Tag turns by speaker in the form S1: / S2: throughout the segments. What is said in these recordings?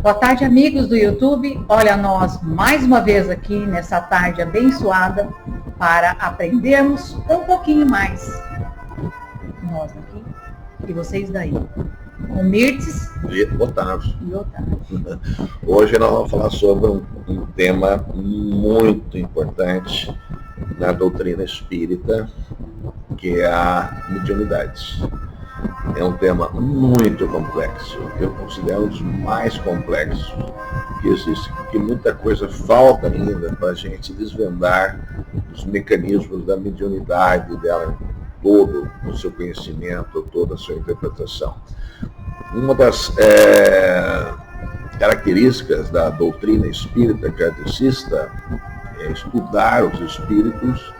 S1: Boa tarde, amigos do YouTube. Olha, nós mais uma vez aqui nessa tarde abençoada para aprendermos um pouquinho mais. Nós aqui e vocês daí. O Mirtes
S2: e Otávio.
S1: Otávio.
S2: Hoje nós vamos falar sobre um tema muito importante na doutrina espírita, que é a mediunidade. É um tema muito complexo, eu considero um dos mais complexos que existe, porque muita coisa falta ainda para a gente desvendar os mecanismos da mediunidade dela, todo o seu conhecimento, toda a sua interpretação. Uma das características da doutrina espírita kardecista é estudar os espíritos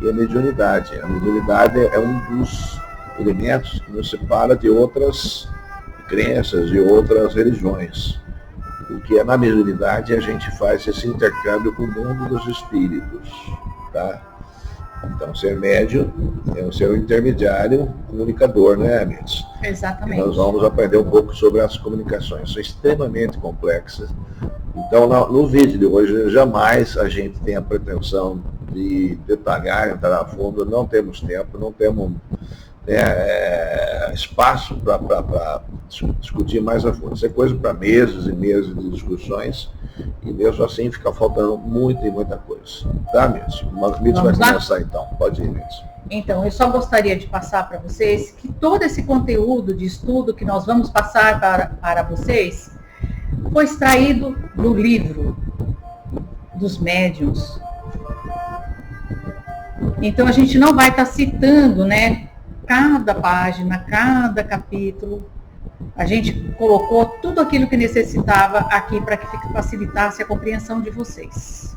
S2: e a mediunidade. A mediunidade é um dos elementos que nos separa de outras crenças, de outras religiões. Porque na mediunidade a gente faz esse intercâmbio com o mundo dos espíritos, tá? Então, ser médium é um ser intermediário, comunicador, né, Mirtes?
S1: Exatamente.
S2: E nós vamos aprender um pouco sobre as comunicações, são extremamente complexas. Então, no vídeo de hoje, jamais a gente tem a pretensão de detalhar, entrar a fundo, não temos tempo, não temos espaço para discutir mais a fundo. Isso é coisa para meses e meses de discussões, e mesmo assim fica faltando muita coisa. Tá, Mirtes? O Mirtes vai começar então. Pode ir, Mirtes.
S1: Então, eu só gostaria de passar para vocês que todo esse conteúdo de estudo que nós vamos passar para vocês foi extraído do livro dos médiuns. Então, a gente não vai estar citando, né, cada página, cada capítulo. A gente colocou tudo aquilo que necessitava aqui para que facilitasse a compreensão de vocês.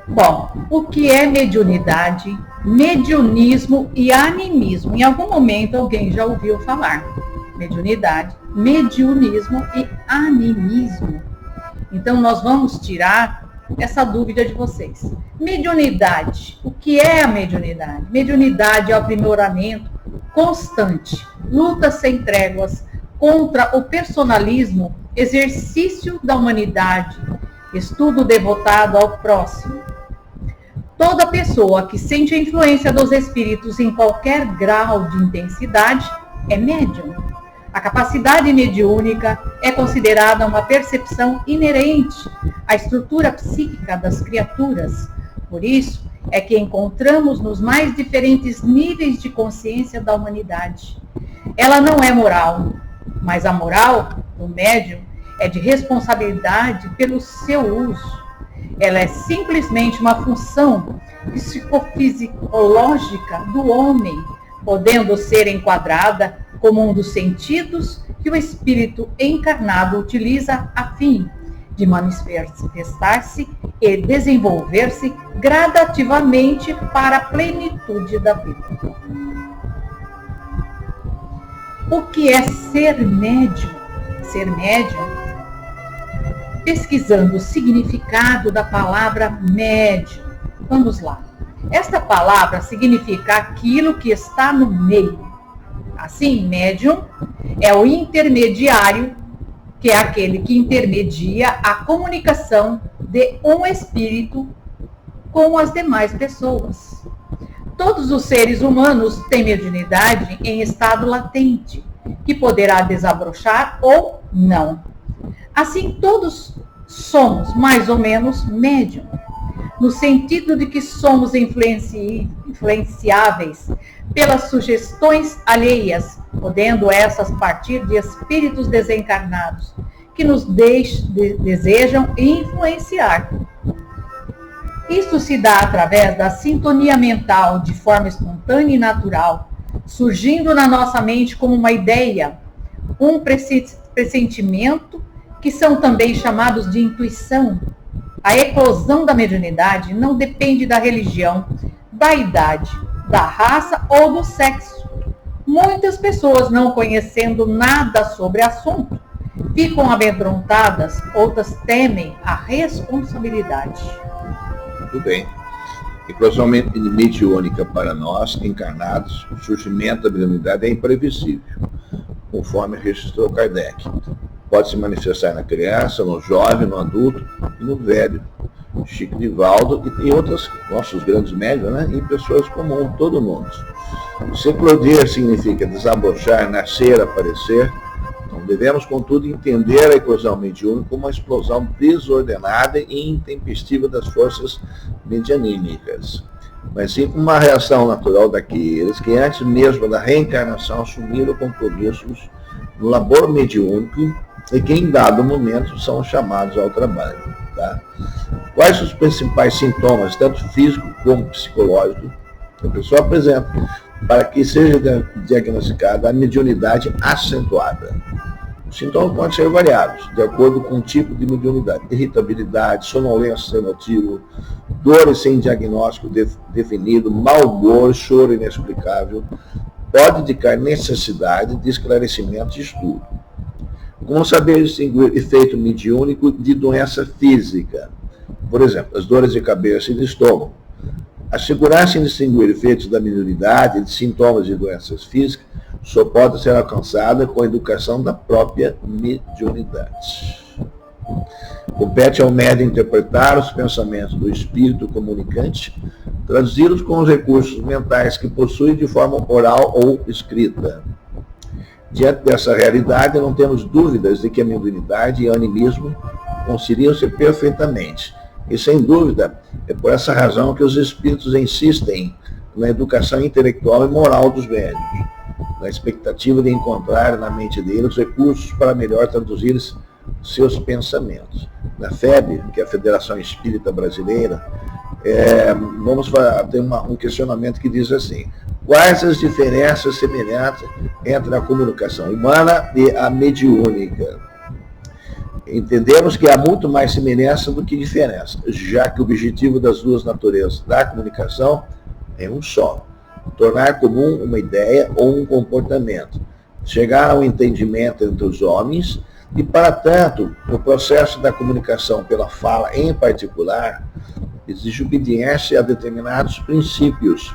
S1: Bom, o que é mediunidade, mediunismo e animismo? Em algum momento alguém já ouviu falar. Mediunidade, mediunismo e animismo. Então nós vamos tirar essa dúvida de vocês. Mediunidade. O que é a mediunidade? Mediunidade é o aprimoramento constante, luta sem tréguas contra o personalismo, exercício da humanidade, estudo devotado ao próximo. Toda pessoa que sente a influência dos espíritos em qualquer grau de intensidade é médium. A capacidade mediúnica é considerada uma percepção inerente à estrutura psíquica das criaturas. Por isso, é que encontramos nos mais diferentes níveis de consciência da humanidade. Ela não é moral, mas a moral do médium é de responsabilidade pelo seu uso. Ela é simplesmente uma função psicofisiológica do homem, podendo ser enquadrada como um dos sentidos que o espírito encarnado utiliza a fim de manifestar-se e desenvolver-se gradativamente para a plenitude da vida. O que é ser médium? Ser médium, pesquisando o significado da palavra médium. Vamos lá. Esta palavra significa aquilo que está no meio. Assim, médium é o intermediário, que é aquele que intermedia a comunicação de um espírito com as demais pessoas. Todos os seres humanos têm mediunidade em estado latente, que poderá desabrochar ou não. Assim, todos somos mais ou menos médium, no sentido de que somos influenciáveis pelas sugestões alheias, podendo essas partir de espíritos desencarnados, que nos desejam influenciar. Isso se dá através da sintonia mental, de forma espontânea e natural, surgindo na nossa mente como uma ideia, um pressentimento, que são também chamados de intuição. A eclosão da mediunidade não depende da religião, da idade, da raça ou do sexo. Muitas pessoas, não conhecendo nada sobre o assunto, ficam amedrontadas, outras temem a responsabilidade.
S2: Muito bem. E profissionalmente mediúnica para nós, encarnados, o surgimento da mediunidade é imprevisível. conforme registrou Kardec. Pode se manifestar na criança, no jovem, no adulto e no velho. Chico Divaldo e outros nossos grandes médios, né? E pessoas comuns, todo mundo. Seclodir significa desabrochar, nascer, aparecer. Então, devemos, contudo, entender a eclosão mediúnica como uma explosão desordenada e intempestiva das forças medianímicas, mas sim como uma reação natural daqueles que, antes mesmo da reencarnação, assumiram compromissos no labor mediúnico e que, em dado momento, são chamados ao trabalho. Tá? Quais os principais sintomas, tanto físico como psicológico, que a pessoa apresenta para que seja diagnosticada a mediunidade acentuada? Os sintomas podem ser variados, de acordo com o tipo de mediunidade: irritabilidade, sonolência sem motivo, dores sem diagnóstico definido, mau humor, choro inexplicável. Pode indicar necessidade de esclarecimento e estudo. Como saber distinguir efeito mediúnico de doença física? Por exemplo, as dores de cabeça e de estômago. Assegurar-se em distinguir efeitos da mediunidade e de sintomas de doenças físicas só pode ser alcançada com a educação da própria mediunidade. Compete ao médium interpretar os pensamentos do espírito comunicante, traduzi-los com os recursos mentais que possui de forma oral ou escrita. Diante dessa realidade, não temos dúvidas de que a mediunidade e o animismo conciliam-se perfeitamente. E, sem dúvida, é por essa razão que os espíritos insistem na educação intelectual e moral dos médiuns, na expectativa de encontrar na mente deles recursos para melhor traduzir seus pensamentos. Na FEB, que é a Federação Espírita Brasileira, vamos ter um questionamento que diz assim: quais as diferenças semelhantes entre a comunicação humana e a mediúnica? Entendemos que há muito mais semelhança do que diferença, já que o objetivo das duas naturezas da comunicação é um só: tornar comum uma ideia ou um comportamento, chegar ao entendimento entre os homens. E, para tanto, o processo da comunicação pela fala, em particular, exige obediência a determinados princípios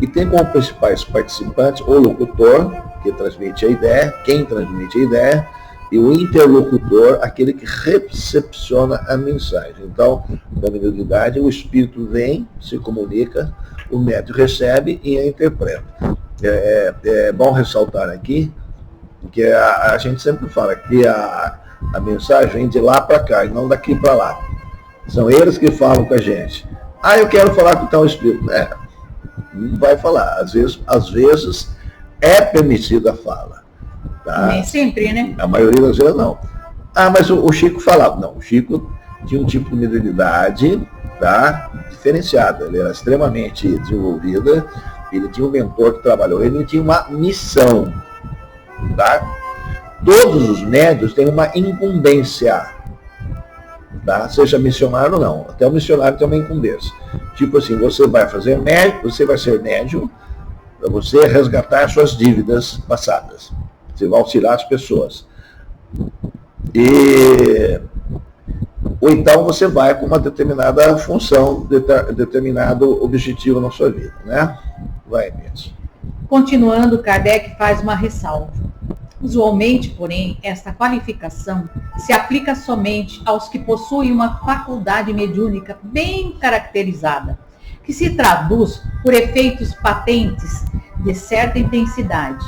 S2: e tem como principais participantes o locutor, que transmite a ideia, quem transmite a ideia, e o interlocutor, aquele que recepciona a mensagem. Então, na mediunidade, o espírito vem, se comunica, o médium recebe e a interpreta. É bom ressaltar aqui que a gente sempre fala que a mensagem vem de lá para cá e não daqui para lá. São eles que falam com a gente. Eu quero falar com tal espírito. Não vai falar. Às vezes é permitida a fala. Tá?
S1: Nem sempre, né?
S2: A maioria das vezes não. Mas o Chico falava. Não, o Chico tinha um tipo de mediunidade, tá, diferenciada. Ele era extremamente desenvolvida. Ele tinha um mentor que trabalhou. Ele tinha uma missão. Tá? Todos os médios têm uma incumbência, tá? Seja missionário ou não. Até o missionário tem uma incumbência. Tipo assim, você vai ser médium para você resgatar suas dívidas passadas. Você vai auxiliar as pessoas. Ou então você vai com uma determinada função, determinado objetivo na sua vida, né? Vai, mesmo.
S1: Continuando, Kardec faz uma ressalva. Usualmente, porém, esta qualificação se aplica somente aos que possuem uma faculdade mediúnica bem caracterizada, que se traduz por efeitos patentes de certa intensidade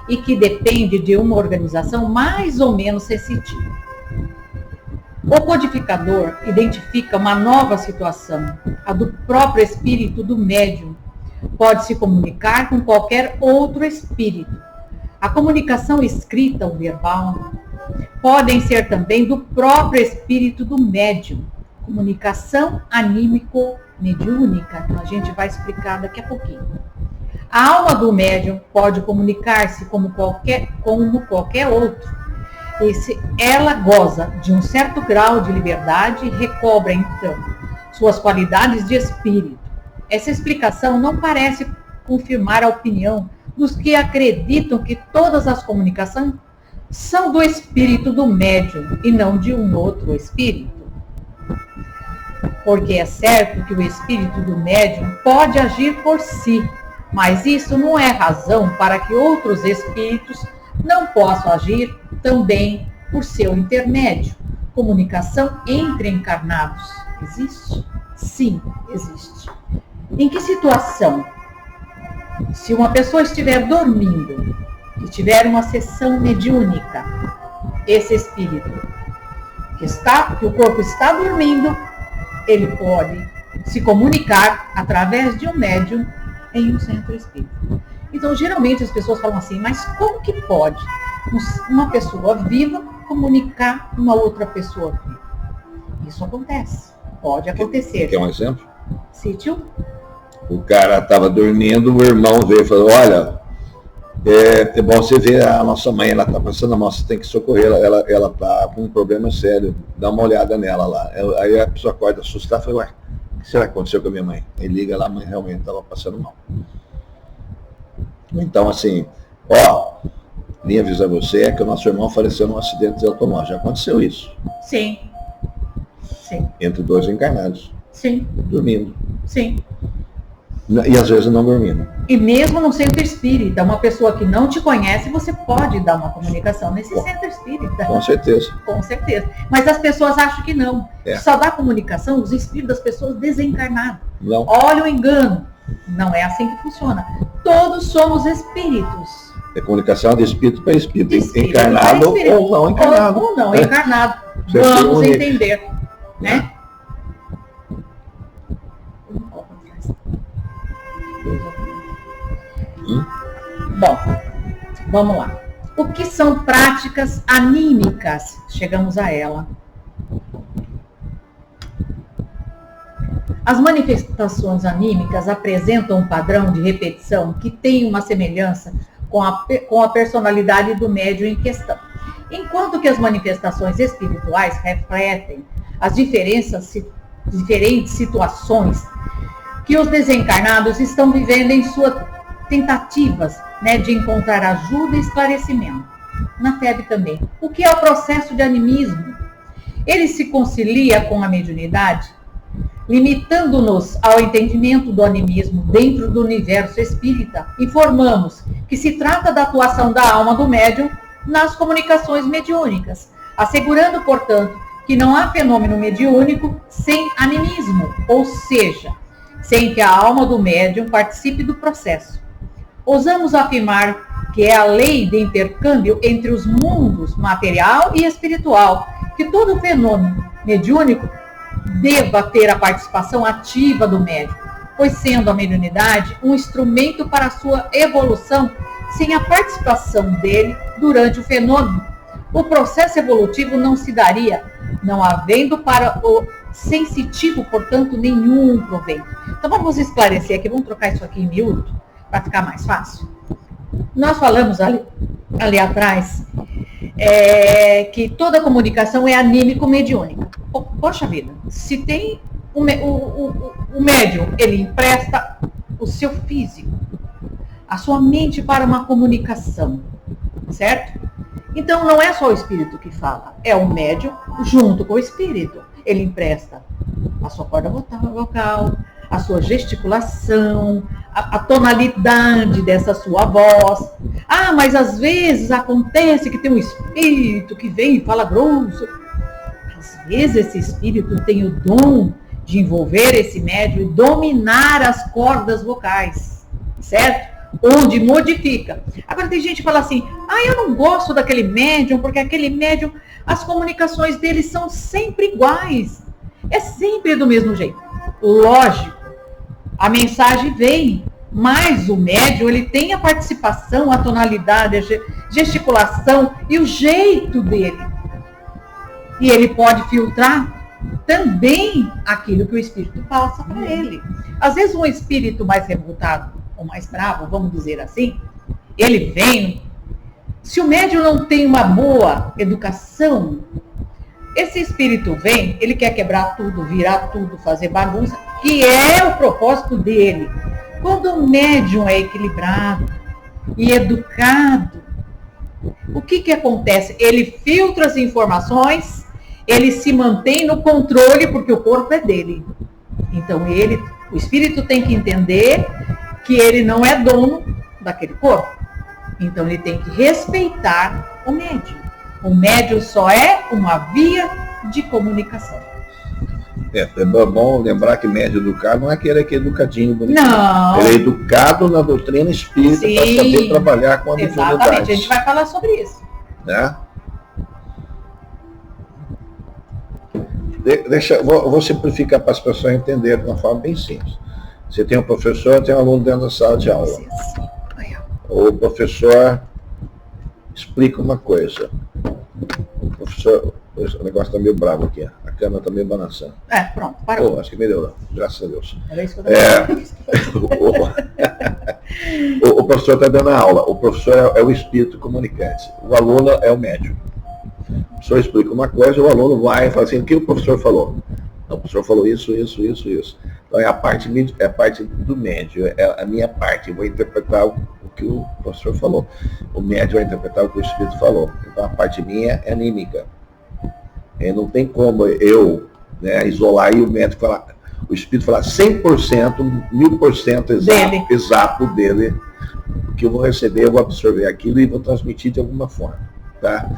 S1: e que depende de uma organização mais ou menos sensitiva. O codificador identifica uma nova situação, a do próprio espírito do médium. Pode se comunicar com qualquer outro espírito. A comunicação escrita ou verbal podem ser também do próprio espírito do médium. Comunicação anímico-mediúnica, que a gente vai explicar daqui a pouquinho. A alma do médium pode comunicar-se como qualquer outro. Ela goza de um certo grau de liberdade e recobra, então, suas qualidades de espírito. Essa explicação não parece confirmar a opinião dos que acreditam que todas as comunicações são do espírito do médium e não de um outro espírito. Porque é certo que o espírito do médium pode agir por si, mas isso não é razão para que outros espíritos não posso agir também por seu intermédio. Comunicação entre encarnados existe? Sim, existe. Em que situação? Se uma pessoa estiver dormindo e tiver uma sessão mediúnica, esse espírito que o corpo está dormindo, ele pode se comunicar através de um médium em um centro espírita. Então, geralmente as pessoas falam assim, mas como que pode uma pessoa viva comunicar uma outra pessoa viva? Isso acontece, pode acontecer.
S2: Quer um exemplo?
S1: Sítio?
S2: O cara estava dormindo, o irmão veio e falou, olha, é bom você ver a nossa mãe, ela está passando mal, você tem que socorrer, ela está com um problema sério, dá uma olhada nela lá. Aí a pessoa acorda assustada e fala, ué, o que será que aconteceu com a minha mãe? Aí liga lá, a mãe realmente estava passando mal. Então, assim, nem avisar você é que o nosso irmão faleceu num acidente de automóvel. Já aconteceu isso.
S1: Sim. Sim.
S2: Entre dois encarnados.
S1: Sim.
S2: Dormindo.
S1: Sim.
S2: E às vezes não dormindo.
S1: E mesmo no centro espírita, uma pessoa que não te conhece, você pode dar uma comunicação nesse centro espírita.
S2: Com certeza.
S1: Com certeza. Mas as pessoas acham que não. Só dá comunicação os espíritos das pessoas desencarnadas.
S2: Não.
S1: Olha o engano. Não é assim que funciona. Todos somos espíritos.
S2: É comunicação de espírito para espírito.
S1: Espírito
S2: encarnado
S1: para espírito.
S2: ou não encarnado.
S1: Ou não encarnado.
S2: Você
S1: Vamos entender. Né? Bom, vamos lá. O que são práticas anímicas? Chegamos a ela. As manifestações anímicas apresentam um padrão de repetição que tem uma semelhança com a personalidade do médium em questão. Enquanto que as manifestações espirituais refletem as diferentes situações que os desencarnados estão vivendo em suas tentativas, de encontrar ajuda e esclarecimento. Na FEB também. O que é o processo de animismo? Ele se concilia com a mediunidade, limitando-nos ao entendimento do animismo dentro do universo espírita. Informamos que se trata da atuação da alma do médium nas comunicações mediúnicas, assegurando, portanto, que não há fenômeno mediúnico sem animismo, ou seja, sem que a alma do médium participe do processo. Ousamos afirmar que é a lei de intercâmbio entre os mundos material e espiritual, que todo fenômeno mediúnico deva ter a participação ativa do médium, pois sendo a mediunidade um instrumento para a sua evolução, sem a participação dele durante o fenômeno, o processo evolutivo não se daria, não havendo para o sensitivo, portanto, nenhum proveito. Então vamos esclarecer aqui, vamos trocar isso aqui em miúdo, para ficar mais fácil. Nós falamos ali atrás que toda comunicação é anímico-mediúnica. Poxa vida, se tem o médium, ele empresta o seu físico, a sua mente para uma comunicação, certo? Então não é só o espírito que fala, é o médium junto com o espírito. Ele empresta a sua corda vocal, a sua gesticulação, a tonalidade dessa sua voz. Ah, mas às vezes acontece que tem um espírito que vem e fala grosso. Às vezes esse espírito tem o dom de envolver esse médium e dominar as cordas vocais, certo? Onde modifica. Agora tem gente que fala assim, eu não gosto daquele médium, porque aquele médium, as comunicações dele são sempre iguais. É sempre do mesmo jeito. Lógico, a mensagem vem, mas o médium, ele tem a participação, a tonalidade, a gesticulação e o jeito dele. E ele pode filtrar também aquilo que o espírito passa para ele. Às vezes um espírito mais revoltado, ou mais bravo, vamos dizer assim, ele vem, se o médium não tem uma boa educação, esse espírito vem, ele quer quebrar tudo, virar tudo, fazer bagunça, que é o propósito dele. Quando o médium é equilibrado e educado, o que acontece? Ele filtra as informações, ele se mantém no controle, porque o corpo é dele. Então o espírito tem que entender que ele não é dono daquele corpo. Então ele tem que respeitar o médium. O médium só é uma via de comunicação.
S2: É bom lembrar que médium educado não é aquele que é educadinho, bonitinho.
S1: Não.
S2: Ele é educado na doutrina espírita para saber trabalhar com a mediunidade.
S1: Exatamente, a gente vai falar sobre isso.
S2: Né? Vou simplificar para as pessoas entenderem de uma forma bem simples. Você tem um professor, tem um aluno dentro da sala de aula. O professor explica uma coisa. O professor, o negócio está meio bravo aqui. A câmera está meio balançando.
S1: Pronto, parou.
S2: Acho que melhorou, graças a Deus.
S1: Era isso que eu
S2: o professor está dando a aula. O professor é o espírito comunicante. O aluno é o médium. O professor explica uma coisa, o aluno vai e fala assim, o que o professor falou? Não, o professor falou isso. Então é a parte do médium, é a minha parte. Eu vou interpretar o que o professor falou. O médium vai interpretar o que o espírito falou. Então a parte minha é anímica. Não tem como eu, né, isolar e o médico falar, o espírito falar 100%, 1000% exato dele. O que eu vou receber, eu vou absorver aquilo e vou transmitir de alguma forma. Tá?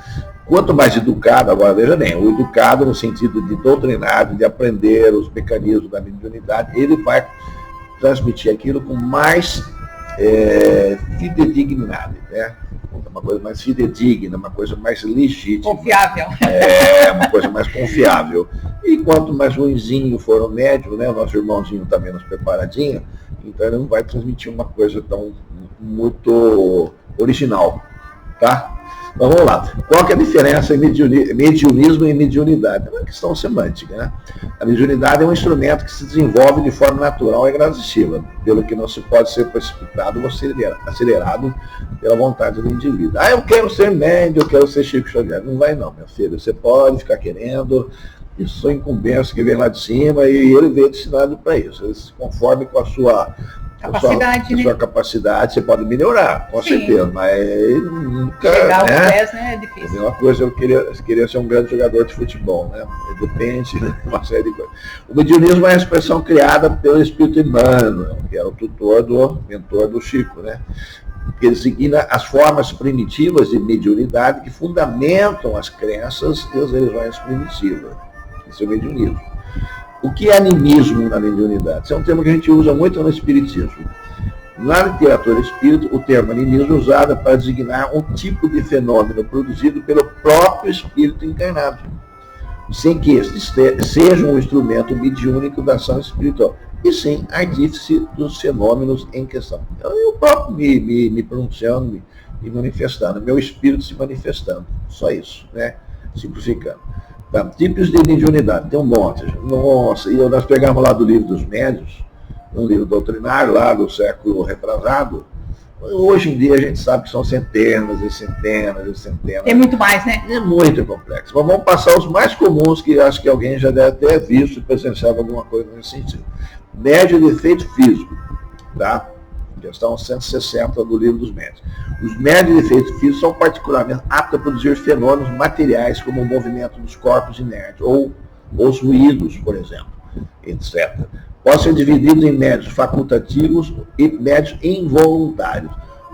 S2: Quanto mais educado, agora veja bem, o educado no sentido de doutrinado, de aprender os mecanismos da mediunidade, ele vai transmitir aquilo com mais fidedignidade, né? Uma coisa mais fidedigna, uma coisa mais legítima.
S1: Confiável.
S2: Uma coisa mais confiável. E quanto mais ruinzinho for o médium, né? O nosso irmãozinho está menos preparadinho, então ele não vai transmitir uma coisa tão muito original, tá? Então vamos lá. Qual que é a diferença entre mediunismo e mediunidade? É uma questão semântica, né? A mediunidade é um instrumento que se desenvolve de forma natural e gradativa, pelo que não se pode ser precipitado ou acelerado pela vontade do indivíduo. Eu quero ser médium, eu quero ser Chico Xavier. Não vai não, meu filho. Você pode ficar querendo, isso são incumbências que vem lá de cima e ele veio destinado para isso. Ele se conforme com a sua
S1: capacidade,
S2: sua capacidade, você pode melhorar, com certeza, mas nunca.
S1: Chegar aos pés, né, é difícil.
S2: Uma coisa, eu queria ser um grande jogador de futebol, né? Depende, né? Uma série de coisas. O mediunismo é a expressão criada pelo espírito Emmanuel, que era o mentor do Chico, né? Que designa as formas primitivas de mediunidade que fundamentam as crenças e as religiões primitivas. Esse é o mediunismo. O que é animismo na mediunidade? Esse é um termo que a gente usa muito no espiritismo. Na literatura espírita, o termo animismo é usado para designar um tipo de fenômeno produzido pelo próprio espírito encarnado, sem que este seja um instrumento mediúnico da ação espiritual, e sim artífice dos fenômenos em questão. Então, eu próprio me pronunciando, me manifestando, meu espírito se manifestando, só isso, né? Simplificando. Tá, tipos de mediunidade, tem um monte. Nossa, e nós pegamos lá do livro dos médiuns, um livro doutrinário lá do século retrasado. Hoje em dia a gente sabe que são centenas e centenas e centenas.
S1: Tem muito mais, né?
S2: É muito complexo. Mas vamos passar os mais comuns, que acho que alguém já deve ter visto e presenciado alguma coisa nesse sentido. Médio de efeito físico, tá? Questão 160 do livro dos médios. Os médios de efeito físico são particularmente aptos a produzir fenômenos materiais, como o movimento dos corpos inertes, ou os ruídos, por exemplo, etc. Podem ser divididos em médios facultativos e médios involuntários.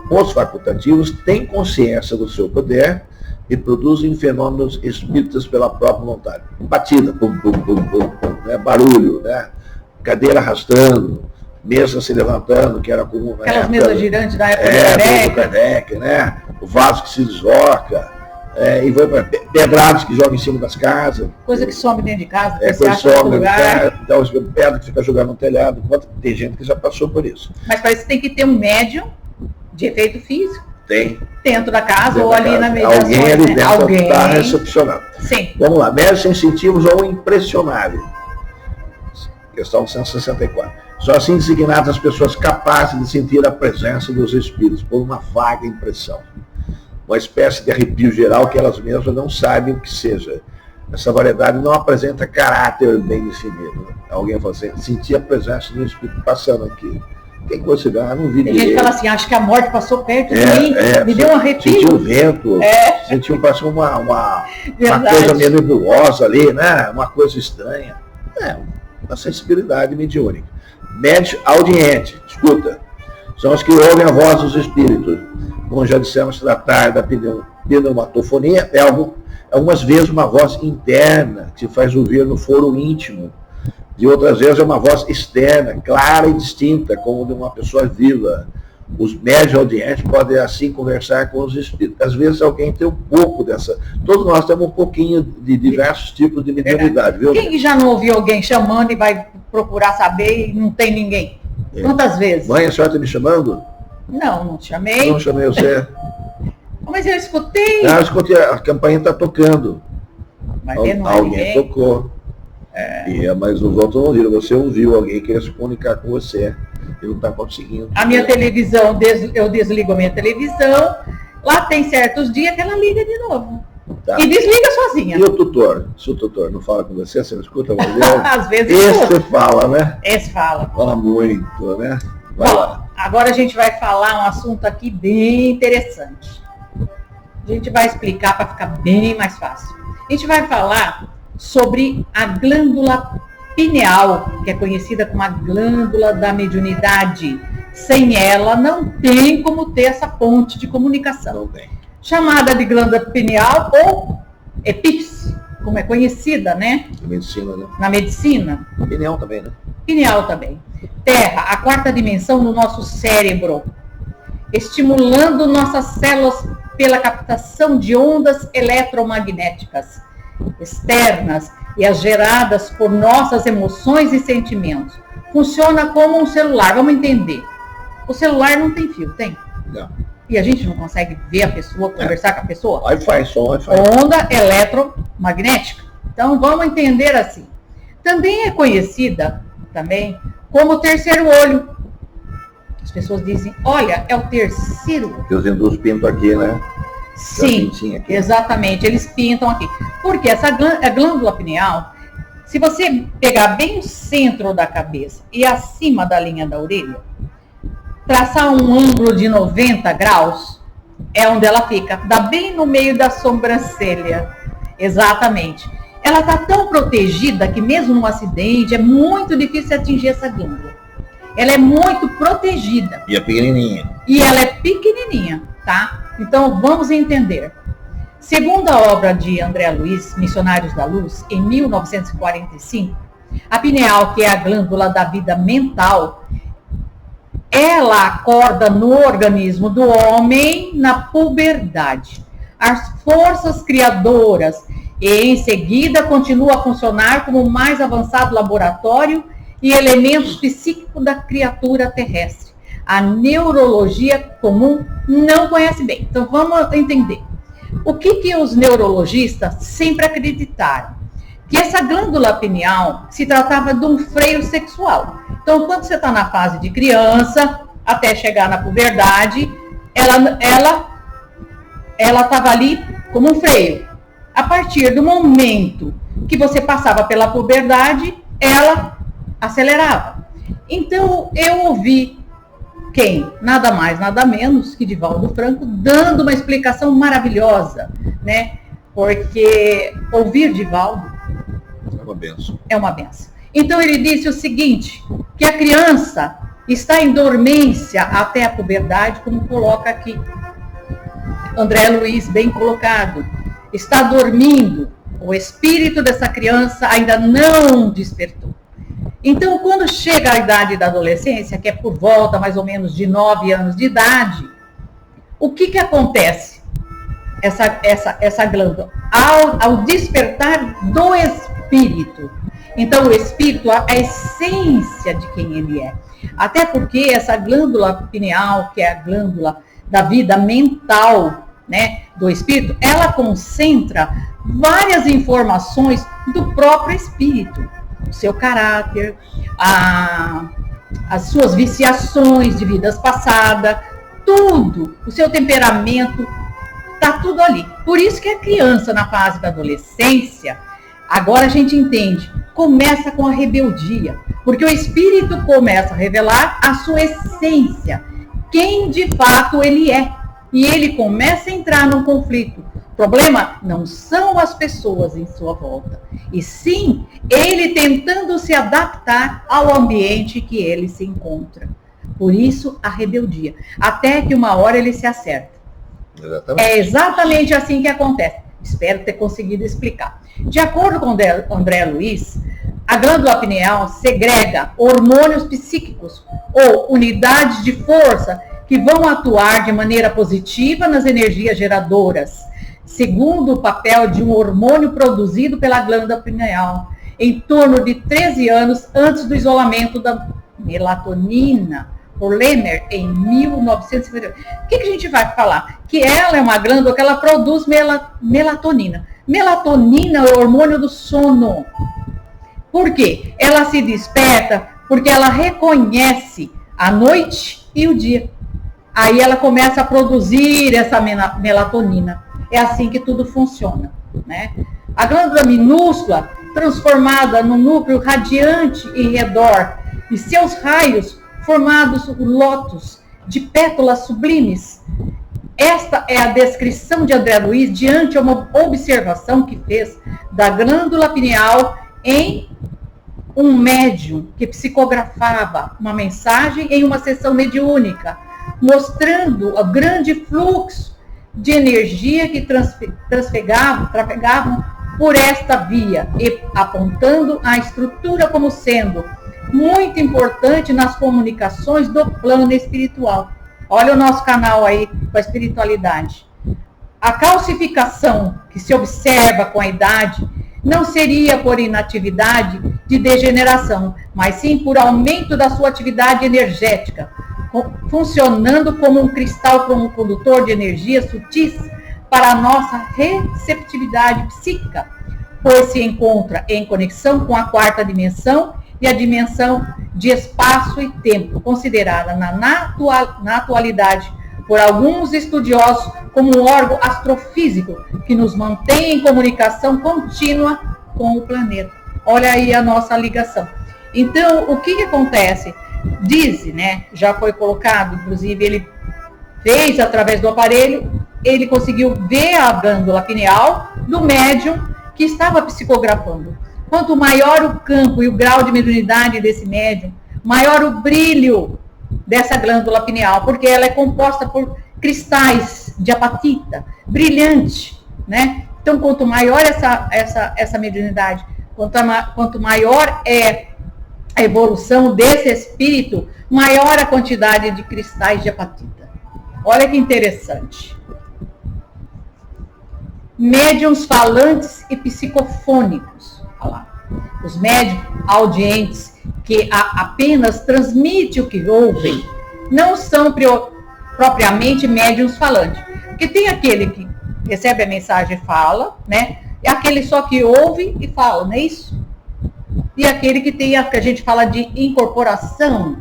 S2: Os facultativos têm consciência do seu poder e produzem fenômenos espíritas pela própria vontade. Batida, pum, pum, pum, pum, pum, né? Barulho, né? Cadeira arrastando, mesa se levantando, que era comum.
S1: Aquelas mesas girantes da época
S2: do Kardec, né? O vaso que se desloca, e vai para pedrados que jogam em cima das casas.
S1: Coisa que some dentro de casa,
S2: coisa que some dentro de casa, então pedra que fica jogando no telhado. Tem gente que já passou por isso.
S1: Mas parece que tem que ter um médium de efeito físico.
S2: Tem.
S1: Dentro da casa ou ali na mediação.
S2: Alguém ali dentro está recepcionando.
S1: Sim.
S2: Vamos lá, médios sensitivos ou impressionáveis. Questão 164. São assim designadas as pessoas capazes de sentir a presença dos espíritos por uma vaga impressão. Uma espécie de arrepio geral que elas mesmas não sabem o que seja. Essa variedade não apresenta caráter bem definido. Alguém fala assim, sentir a presença do espírito passando aqui. O que você vê? Não vi direito.
S1: Tem gente que fala assim, acho que a morte passou perto de mim, me deu um arrepio.
S2: Sentiu o vento, sentiu passou uma coisa meio nebulosa ali, né? Uma coisa estranha. Uma sensibilidade mediúnica. Médios audientes, escuta, são os que ouvem a voz dos espíritos. como já dissemos, tratar da pneumatofonia, algumas vezes uma voz interna, que se faz ouvir no foro íntimo, e outras vezes é uma voz externa, clara e distinta, como de uma pessoa viva. Os médios audientes podem assim conversar com os espíritos. Às vezes alguém tem um pouco dessa. Todos nós temos um pouquinho de diversos tipos de mediunidade, viu?
S1: Quem já não ouviu alguém chamando e vai procurar saber e não tem ninguém? Quantas vezes?
S2: Mãe, a senhora está me chamando?
S1: Não te chamei.
S2: Não chamei você.
S1: Mas eu escutei.
S2: Eu escutei, a campainha está tocando.
S1: Mas não
S2: alguém tocou. Mas os outros não ouviram. Você ouviu, alguém queria se comunicar com você. E não está conseguindo.
S1: A minha televisão, eu desligo a minha televisão, lá tem certos dias que ela liga de novo. Tá. E desliga sozinha.
S2: E o tutor? Se o tutor não fala com você, você não escuta?
S1: Às vezes
S2: esse fala, né?
S1: Esse fala.
S2: Fala muito, né? Vai lá.
S1: Agora a gente vai falar um assunto aqui bem interessante. A gente vai explicar para ficar bem mais fácil. A gente vai falar sobre a glândula pineal, que é conhecida como a glândula da mediunidade. Sem ela, não tem como ter essa ponte de comunicação.
S2: Não tem.
S1: Chamada de glândula pineal ou epífice, como é conhecida, né?
S2: Na medicina, né?
S1: Na medicina.
S2: Pineal também, né?
S1: Pineal também. Terra, a quarta dimensão do nosso cérebro, estimulando nossas células pela captação de ondas eletromagnéticas externas e as geradas por nossas emoções e sentimentos. Funciona como um celular, vamos entender. O celular não tem fio, tem?
S2: Não.
S1: E a gente não consegue ver a pessoa, conversar com a pessoa?
S2: Wi-Fi, só Wi-Fi.
S1: Onda eletromagnética. Então vamos entender assim. Também é conhecida também como o terceiro olho. As pessoas dizem, olha, é o terceiro olho.
S2: Que os hindus pintam aqui, né?
S1: Sim, aqui. Exatamente, eles pintam aqui. Porque essa glândula pineal, se você pegar bem o centro da cabeça e acima da linha da orelha, traçar um ângulo de 90 graus, é onde ela fica. Dá bem no meio da sobrancelha. Exatamente. Ela está tão protegida que mesmo num acidente é muito difícil atingir essa glândula. Ela é muito protegida.
S2: E é pequenininha.
S1: E ela é pequenininha, tá? Então vamos entender. Segundo a obra de André Luiz, Missionários da Luz, em 1945, a pineal, que é a glândula da vida mental, ela acorda no organismo do homem na puberdade. As forças criadoras e em seguida continua a funcionar como o mais avançado laboratório e elementos psíquicos da criatura terrestre. A neurologia comum não conhece bem. Então vamos entender. O que os neurologistas sempre acreditaram? Que essa glândula pineal se tratava de um freio sexual. Então quando você está na fase de criança, até chegar na puberdade, ela estava ali como um freio. A partir do momento que você passava pela puberdade, ela acelerava. Então, eu ouvi quem? Nada mais, nada menos que Divaldo Franco, dando uma explicação maravilhosa, né? Porque ouvir Divaldo
S2: é uma benção.
S1: É uma benção. Então, ele disse o seguinte, que a criança está em dormência até a puberdade, como coloca aqui André Luiz, bem colocado. Está dormindo, o espírito dessa criança ainda não despertou. Então, quando chega a idade da adolescência, que é por volta mais ou menos de 9 anos de idade, o que acontece? Essa glândula, ao despertar do espírito. Então, o espírito, a essência de quem ele é. Até porque essa glândula pineal, que é a glândula da vida mental, né, do espírito, ela concentra várias informações do próprio espírito, o seu caráter, as suas viciações de vidas passadas, tudo, o seu temperamento, tá tudo ali. Por isso que a criança na fase da adolescência, agora a gente entende, começa com a rebeldia, porque o espírito começa a revelar a sua essência, quem de fato ele é. E ele começa a entrar num conflito. O problema não são as pessoas em sua volta, e sim ele tentando se adaptar ao ambiente que ele se encontra. Por isso, a rebeldia. Até que uma hora ele se acerta.
S2: Exatamente.
S1: É exatamente assim que acontece. Espero ter conseguido explicar. De acordo com André Luiz, a glândula pineal segrega hormônios psíquicos ou unidades de força que vão atuar de maneira positiva nas energias geradoras, segundo o papel de um hormônio produzido pela glândula pineal, em torno de 13 anos antes do isolamento da melatonina, por Lemmer, em 1950. O que a gente vai falar? Que ela é uma glândula que ela produz melatonina. Melatonina é o hormônio do sono. Por quê? Ela se desperta porque ela reconhece a noite e o dia. Aí ela começa a produzir essa melatonina. É assim que tudo funciona, né? A glândula minúscula, transformada no núcleo radiante em redor, e seus raios formados lótus de pétalas sublimes. Esta é a descrição de André Luiz diante de uma observação que fez da glândula pineal em um médium que psicografava uma mensagem em uma sessão mediúnica, mostrando o grande fluxo de energia que trafegavam por esta via e apontando a estrutura como sendo muito importante nas comunicações do plano espiritual. Olha o nosso canal aí com a espiritualidade. A calcificação que se observa com a idade não seria por inatividade de degeneração, mas sim por aumento da sua atividade energética, funcionando como um cristal condutor de energias sutis para a nossa receptividade psíquica, pois se encontra em conexão com a quarta dimensão e a dimensão de espaço e tempo, considerada na atualidade por alguns estudiosos como um órgão astrofísico que nos mantém em comunicação contínua com o planeta. Olha aí a nossa ligação. Então, o que acontece? Diz, né, já foi colocado, inclusive ele fez através do aparelho, ele conseguiu ver a glândula pineal do médium que estava psicografando. Quanto maior o campo e o grau de mediunidade desse médium, maior o brilho dessa glândula pineal, porque ela é composta por cristais de apatita, brilhante, né? Então, quanto maior essa mediunidade, quanto maior é a evolução desse espírito, maior a quantidade de cristais de apatita. Olha que interessante. Médiuns falantes e psicofônicos. Olha lá. Os médiuns audientes que apenas transmitem o que ouvem, não são propriamente médiuns falantes. Porque tem aquele que recebe a mensagem e fala, né? E aquele só que ouve e fala, não é isso? E aquele que tem que a gente fala de incorporação,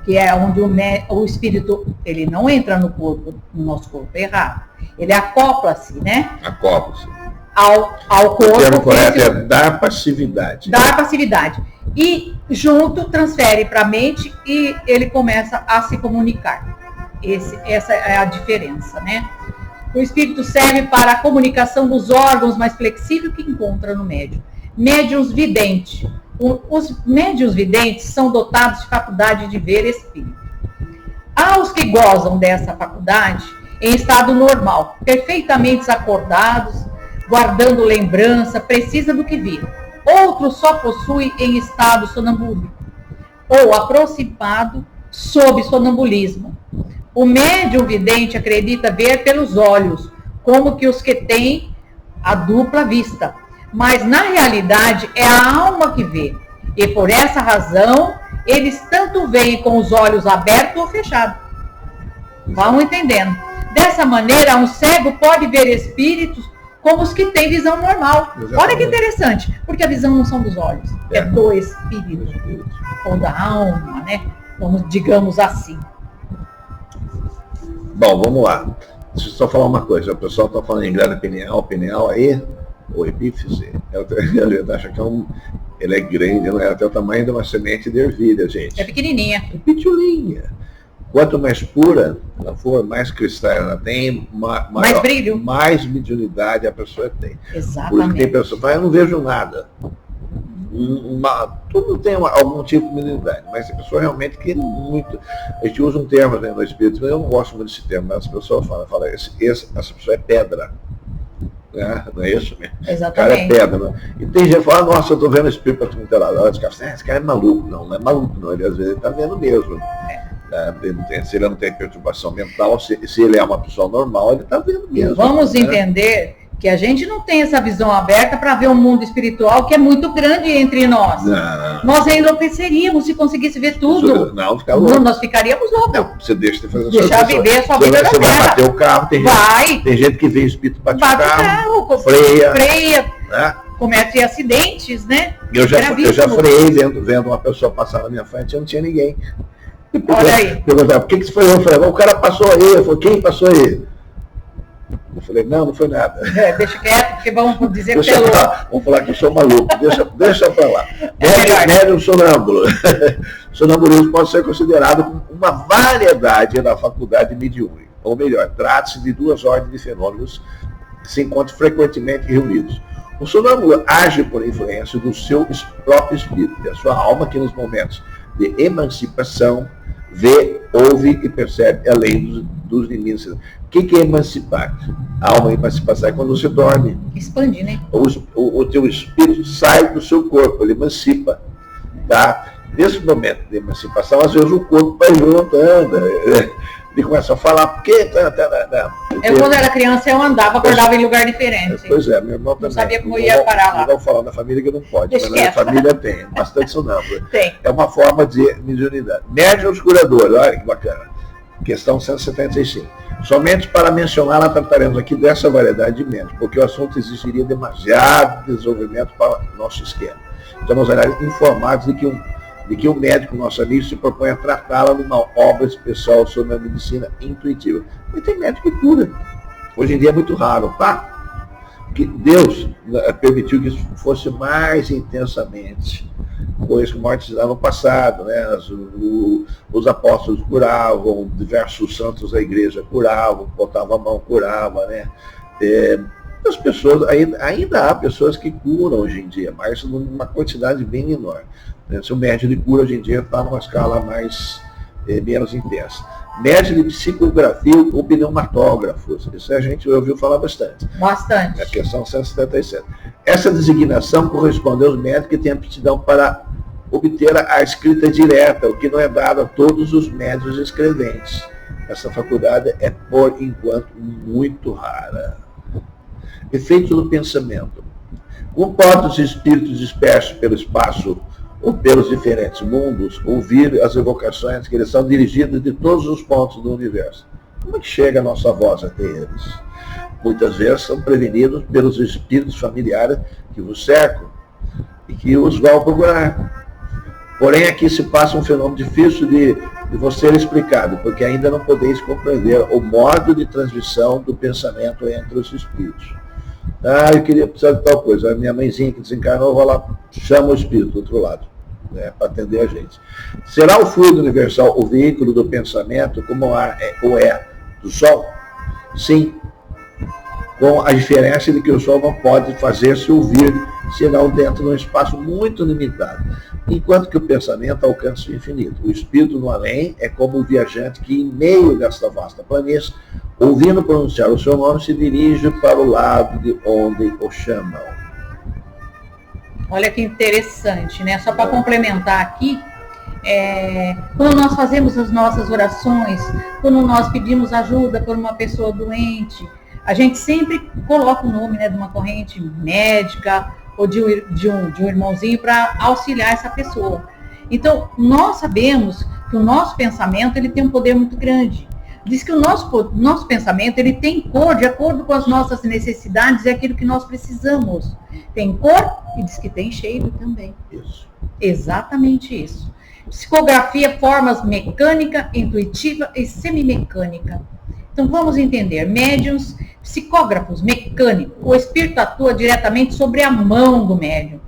S1: que é onde o espírito, ele não entra no corpo, no nosso corpo, é errado. Ele acopla-se, né?
S2: Acopla-se.
S1: Ao corpo. O
S2: termo correto é dar passividade.
S1: Dar passividade. E junto transfere para a mente e ele começa a se comunicar. Essa é a diferença, né? O espírito serve para a comunicação dos órgãos mais flexíveis que encontra no médium. Médiuns videntes. Os médiuns videntes são dotados de faculdade de ver espírito. Há os que gozam dessa faculdade em estado normal, perfeitamente acordados, guardando lembrança precisa do que viram. Outros só possuem em estado sonambúlico ou aproximado sob sonambulismo. O médium vidente acredita ver pelos olhos, como que os que têm a dupla vista. Mas, na realidade, é a alma que vê. E, por essa razão, eles tanto veem com os olhos abertos ou fechados. Vão entendendo. Dessa maneira, um cego pode ver espíritos como os que têm visão normal. Exatamente. Olha que interessante, porque a visão não são dos olhos, é do espírito, ou da alma, né? Digamos assim.
S2: Bom, vamos lá. Deixa eu só falar uma coisa. O pessoal está falando em glândula pineal aí, ou epífise. Eu acho que ele é grande, não é até o tamanho de uma semente de ervilha, gente.
S1: É pequenininha.
S2: É pitulinha. Quanto mais pura ela for, mais cristal ela tem,
S1: mais brilho.
S2: Mais mediunidade a pessoa tem.
S1: Exatamente.
S2: Por isso que tem pessoa que fala, eu não vejo nada. tudo tem algum tipo de mediunidade, mas a pessoa realmente quer muito. A gente usa um termo dentro do espírito, eu não gosto muito desse termo, mas as pessoas falam essa pessoa é pedra. Né? Não é isso mesmo?
S1: Exatamente.
S2: O cara é pedra. Né? E tem gente que fala, nossa, eu estou vendo espírito para tudo lado. Esse cara é maluco. Não é maluco, não. Ele às vezes está vendo mesmo. Se ele não tem perturbação mental, se ele é uma pessoa normal, ele está vendo mesmo.
S1: Vamos entender que a gente não tem essa visão aberta para ver um mundo espiritual que é muito grande entre nós.
S2: Não.
S1: Nós enlouqueceríamos se conseguisse ver tudo.
S2: Não, fica louco.
S1: Nós ficaríamos loucos.
S2: Não, você deixa de fazer
S1: deixar viver a sua vida da
S2: Você vai bater o carro,
S1: tem
S2: gente que vê o espírito bater
S1: o carro, freia, né? Comete acidentes, né?
S2: Eu já freiei vendo uma pessoa passar na minha frente e não tinha ninguém.
S1: Olha aí.
S2: Perguntava, por que você foi? Eu falei, o cara passou aí. Eu falei, quem passou aí? Eu falei, não foi nada.
S1: Deixa quieto, porque vamos dizer que
S2: vamos falar que eu sou maluco. Deixa pra lá. Médium sonâmbulo. Sonambulismo pode ser considerado uma variedade da faculdade mediúnica. Ou melhor, trata-se de duas ordens de fenômenos que se encontram frequentemente reunidos. O sonâmbulo age por influência do seu próprio espírito, da sua alma, que nos momentos de emancipação vê, ouve e percebe além dos limites. O que é emancipar? A alma emancipação é quando você dorme.
S1: Expande, né?
S2: O teu espírito sai do seu corpo, ele emancipa. Tá? Nesse momento de emancipação, às vezes o corpo vai juntando. Ele começa a falar, por quê?
S1: Eu, quando era criança, eu andava, acordava em lugar diferente.
S2: Pois é, meu irmão também.
S1: Não sabia como ia parar lá.
S2: Não vou falar da família que não pode, mas na família tem, bastante sonâmbula.
S1: Tem.
S2: É uma forma de mediunidade. Médiuns curadores, olha que bacana. Questão 175. Somente para mencioná-la trataremos aqui dessa variedade de médiuns, porque o assunto exigiria demasiado desenvolvimento para o nosso esquema. Estamos informados de que o médico, nosso amigo, se propõe a tratá-la numa obra especial sobre a medicina intuitiva. Mas tem médico que cura. Hoje em dia é muito raro, tá? Porque Deus permitiu que isso fosse mais intensamente. Coisa que mortes no passado, né? Os apóstolos curavam, diversos santos da igreja curavam, botavam a mão, curava, né? As pessoas, ainda há pessoas que curam hoje em dia, mas numa quantidade bem menor. O médio de cura hoje em dia está numa escala menos intensa. Médio de psicografia ou pneumatógrafos. Isso a gente ouviu falar bastante.
S1: Bastante.
S2: É a questão 177. Essa designação corresponde aos médicos que têm aptidão para obter a escrita direta, o que não é dado a todos os médios escreventes. Essa faculdade é, por enquanto, muito rara. Efeito do pensamento. Como podem os espíritos dispersos pelo espaço ou pelos diferentes mundos ouvir as evocações que eles são dirigidas de todos os pontos do universo? Como é que chega a nossa voz até eles? Muitas vezes são prevenidos pelos espíritos familiares que vos cercam e que os vão procurar. Porém, aqui se passa um fenômeno difícil de você ser explicado, porque ainda não podeis compreender o modo de transmissão do pensamento entre os espíritos. Eu queria precisar de tal coisa. A minha mãezinha que desencarnou, vai lá, chama o espírito do outro lado, né, para atender a gente. Será o fluido universal o veículo do pensamento, como o é do Sol? Sim. Com a diferença de que o Sol não pode fazer-se ouvir, senão dentro de um espaço muito limitado. Enquanto que o pensamento alcança o infinito. O espírito no além é como o viajante que, em meio desta vasta planície, ouvindo pronunciar o seu nome, se dirige para o lado de onde o chamam.
S1: Olha que interessante, né? Só para complementar aqui, quando nós fazemos as nossas orações, quando nós pedimos ajuda por uma pessoa doente, a gente sempre coloca o nome, né, de uma corrente médica ou de um irmãozinho para auxiliar essa pessoa. Então, nós sabemos que o nosso pensamento ele tem um poder muito grande. Diz que o nosso pensamento ele tem cor de acordo com as nossas necessidades e aquilo que nós precisamos. Tem cor e diz que tem cheiro também.
S2: Isso.
S1: Exatamente isso. Psicografia, formas mecânica, intuitiva e semimecânica. Então vamos entender. Médiuns, psicógrafos, mecânicos. O espírito atua diretamente sobre a mão do médium.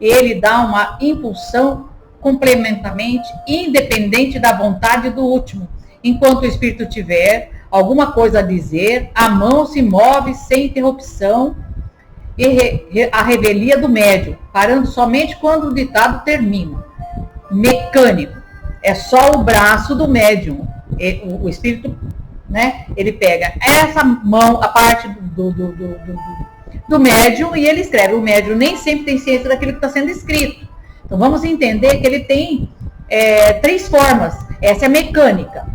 S1: Ele dá uma impulsão complementarmente independente da vontade do último. Enquanto o espírito tiver alguma coisa a dizer, a mão se move sem interrupção e a revelia do médium, parando somente quando o ditado termina. Mecânico, é só o braço do médium. O espírito, né, ele pega essa mão, a parte do médium, e ele escreve. O médium nem sempre tem ciência daquilo que está sendo escrito. Então vamos entender que ele tem 3 formas. Essa é mecânica.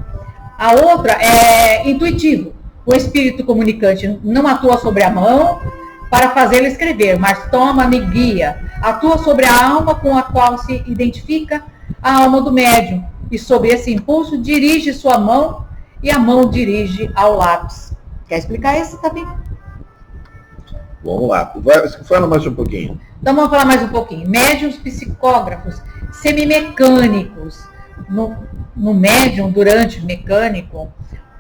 S1: A outra é intuitivo. O espírito comunicante não atua sobre a mão para fazê-lo escrever, mas toma, me guia. Atua sobre a alma com a qual se identifica a alma do médium. E sob esse impulso dirige sua mão e a mão dirige ao lápis. Quer explicar isso também?
S2: Vamos lá. Fala mais um pouquinho.
S1: Então vamos falar mais um pouquinho. Médiuns psicógrafos semimecânicos. No médium, durante o mecânico,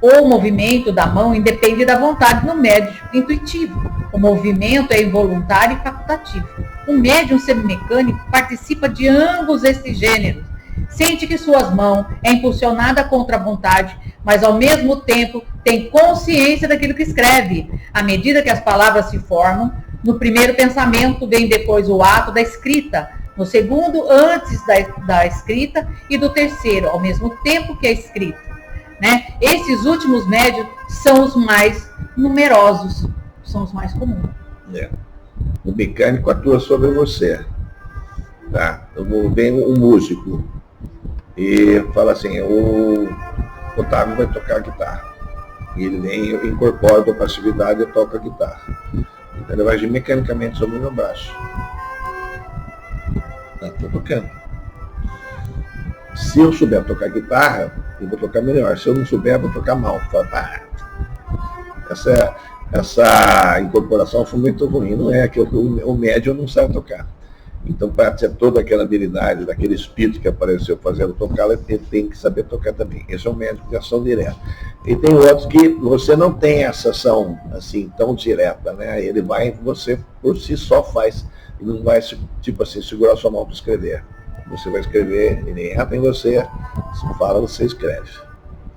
S1: o movimento da mão independe da vontade do médium intuitivo. O movimento é involuntário e facultativo. O médium semimecânico participa de ambos esses gêneros. Sente que suas mãos é impulsionada contra a vontade, mas ao mesmo tempo tem consciência daquilo que escreve. À medida que as palavras se formam, no primeiro pensamento vem depois o ato da escrita, no segundo, antes da escrita, e do terceiro, ao mesmo tempo que é escrito. Né? Esses últimos médios são os mais numerosos, são os mais comuns.
S2: O mecânico atua sobre você. Tá? Vem um músico e fala assim, o Otávio vai tocar guitarra. E ele vem, eu incorporo a passividade e toco a guitarra. Então ele vai agir mecanicamente sobre o meu braço. Estou tocando. Se eu souber tocar guitarra, eu vou tocar melhor. Se eu não souber, eu vou tocar mal. Essa incorporação foi muito ruim. Não é que o médium não sabe tocar. Então, para ter toda aquela habilidade daquele espírito que apareceu fazendo tocar, ele tem que saber tocar também. Esse é um médium de ação direta. E tem outros que você não tem essa ação assim tão direta, né? Ele vai, você por si só faz. E não vai, tipo assim, segurar sua mão para escrever. Você vai escrever, ele entra em você, se fala, você escreve.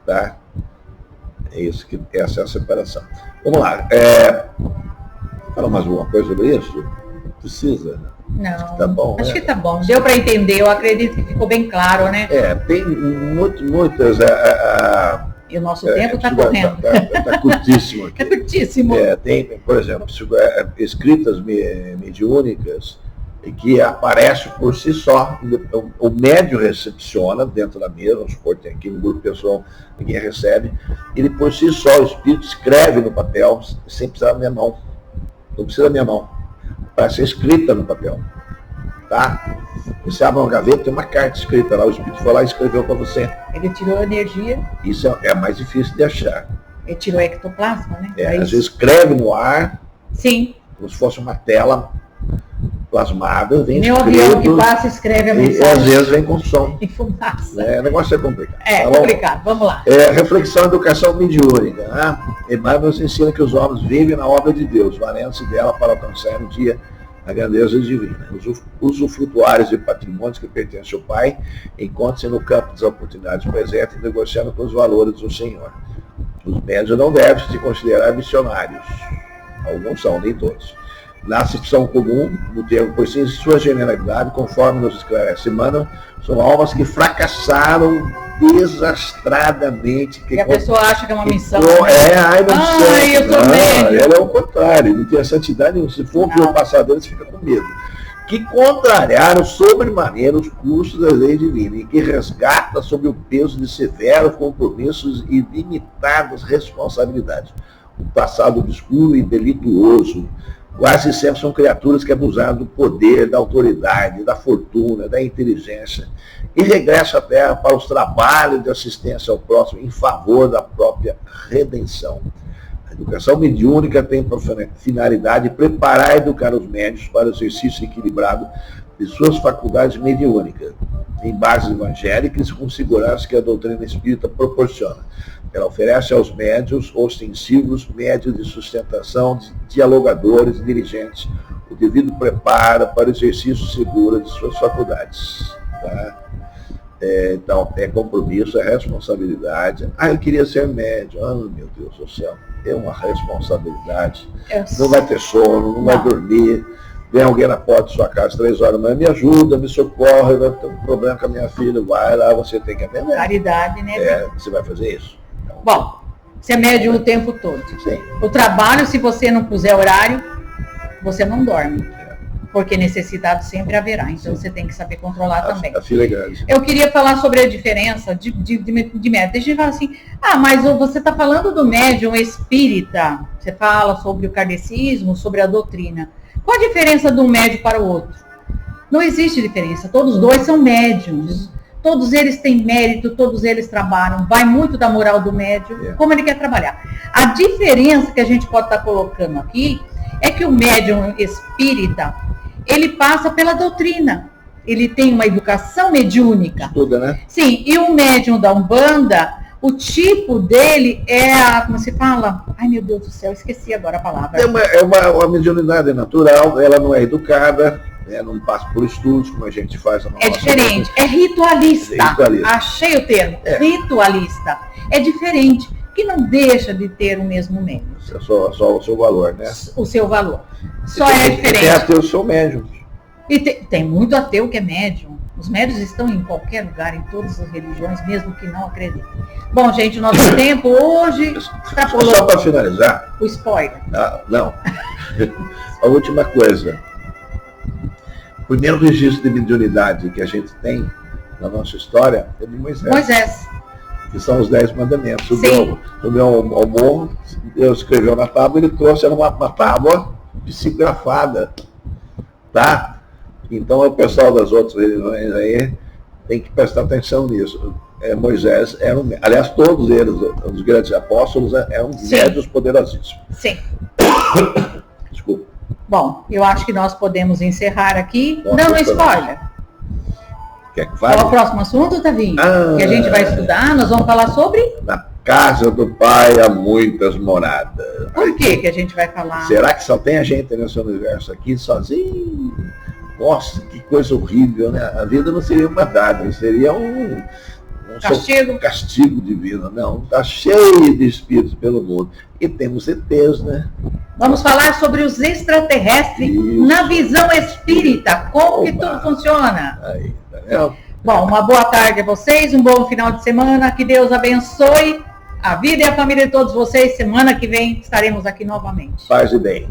S2: Tá? É isso que essa é a separação. Vamos lá. Fala mais alguma coisa sobre isso? Precisa?
S1: Não.
S2: Tá bom,
S1: acho que tá bom. Deu para entender, eu acredito que ficou bem claro, né?
S2: Tem muitas.
S1: E o nosso tempo está correndo.
S2: Está curtíssimo aqui.
S1: É curtíssimo.
S2: Tem, por exemplo, escritas mediúnicas que aparecem por si só. O médium recepciona dentro da mesa, vamos supor, tem aqui no grupo pessoal, ninguém recebe. Ele por si só, o espírito escreve no papel, sem precisar da minha mão. Não precisa da minha mão. Para ser escrita no papel. Tá? Você abre uma gaveta, tem uma carta escrita lá, o espírito foi lá e escreveu para você.
S1: Ele tirou a energia.
S2: Isso é mais difícil de achar.
S1: Ele tirou ectoplasma, né?
S2: Às vezes escreve no ar.
S1: Sim.
S2: Como se fosse uma tela plasmada, vem
S1: meu
S2: escrito.
S1: Avião que passa escreve a mensagem.
S2: E às vezes vem com som.
S1: E fumaça.
S2: O negócio é complicado.
S1: Tá complicado, vamos lá.
S2: Reflexão e educação mediúnica. Né? Emmanuel nos ensina que os homens vivem na obra de Deus, valendo-se dela para alcançar um dia a grandeza divina. Os usufrutuários de patrimônios que pertencem ao Pai encontram-se no campo das oportunidades presentes, negociando com os valores do Senhor. Os médiuns não devem se considerar missionários. Alguns são, nem todos. Na acepção comum do termo, pois sim, sua generalidade, conforme nos esclarece Emmanuel, são almas que fracassaram desastradamente.
S1: E a pessoa acha que é uma missão.
S2: Eu sou
S1: médium.
S2: Ela é o contrário, não tem a santidade, se for pelo passado dele, você fica com medo. Que contrariaram sobremaneira os cursos da lei divina e que resgata sob o peso de severos compromissos e limitadas responsabilidades. O passado obscuro e delituoso. Quase sempre são criaturas que abusaram do poder, da autoridade, da fortuna, da inteligência e regressam à Terra para os trabalhos de assistência ao próximo em favor da própria redenção. A educação mediúnica tem por finalidade preparar e educar os médiuns para o exercício equilibrado de suas faculdades mediúnicas, em bases evangélicas com segurança que a doutrina espírita proporciona. Ela oferece aos médiuns ostensivos, médios de sustentação, dialogadores, dirigentes, o devido preparo para o exercício seguro de suas faculdades. Tá? Então, é compromisso, é responsabilidade. Eu queria ser médium. Meu Deus do céu. ter uma responsabilidade.
S1: Eu-
S2: Não vai ter sono, não vai dormir. Vem alguém na porta da sua casa 3 horas da manhã, me ajuda, me socorre, eu tenho um problema com a minha filha, vai lá, você tem que atender.
S1: Caridade, né?
S2: Você vai fazer isso? Então,
S1: Bom, você é médium o tempo todo.
S2: sim.
S1: O trabalho, se você não puser horário, você não dorme. Porque necessidade sempre haverá. Então você tem que saber controlar também.
S2: A filha é grande.
S1: Eu queria falar sobre a diferença de médium. Deixa eu falar assim, mas você está falando do médium espírita, você fala sobre o kardecismo, sobre a doutrina. Qual a diferença de um médium para o outro? Não existe diferença, todos os dois são médiums. Todos eles têm mérito, todos eles trabalham. Vai muito da moral do médium, como ele quer trabalhar. A diferença que a gente pode estar colocando aqui é que o médium espírita, ele passa pela doutrina. Ele tem uma educação mediúnica.
S2: Estuda, né?
S1: Sim, e o médium da Umbanda, o tipo dele é como se fala? Ai, meu Deus do céu, esqueci agora a palavra.
S2: É uma mediunidade natural, ela não é educada, não passa por estudos, como a gente faz.
S1: É diferente, é ritualista.
S2: Ritualista.
S1: Achei o termo, ritualista. É diferente, que não deixa de ter o mesmo mérito.
S2: Só o seu valor, né?
S1: O seu valor. Só é diferente.
S2: Tem ateu, seu médium.
S1: E tem muito ateu que é médium. Os médios estão em qualquer lugar, em todas as religiões, mesmo que não acreditem. Bom, gente, o nosso tempo hoje extrapolou.
S2: Só para finalizar.
S1: O spoiler.
S2: Não. A última coisa. O primeiro registro de mediunidade que a gente tem na nossa história é de Moisés.
S1: Moisés.
S2: Que são os 10 mandamentos.
S1: Sim.
S2: Subiu ao morro, Deus escreveu na tábua, ele trouxe uma tábua psicografada. Tá? Então o pessoal das outras religiões aí tem que prestar atenção nisso. Moisés era aliás, todos eles, os grandes apóstolos, eram médiuns poderosíssimos.
S1: Sim.
S2: Desculpa.
S1: Bom, eu acho que nós podemos encerrar aqui,
S2: Nossa,
S1: dando spoiler.
S2: Quer que
S1: Qual é o
S2: fale?
S1: próximo assunto, Tavinho? Que a gente vai estudar, nós vamos falar sobre...
S2: Na casa do Pai há muitas moradas.
S1: Por que a gente vai falar?
S2: Será que só tem a gente nesse universo aqui sozinho? Nossa, que coisa horrível, né? A vida não seria uma dádiva, seria um castigo divino. Não, está cheio de espíritos pelo mundo. E temos ETs, né?
S1: Vamos falar sobre os extraterrestres na visão espírita. Como que tudo funciona?
S2: Aí, tá vendo?
S1: Bom, uma boa tarde a vocês, um bom final de semana. Que Deus abençoe a vida e a família de todos vocês. Semana que vem estaremos aqui novamente.
S2: Paz e bem.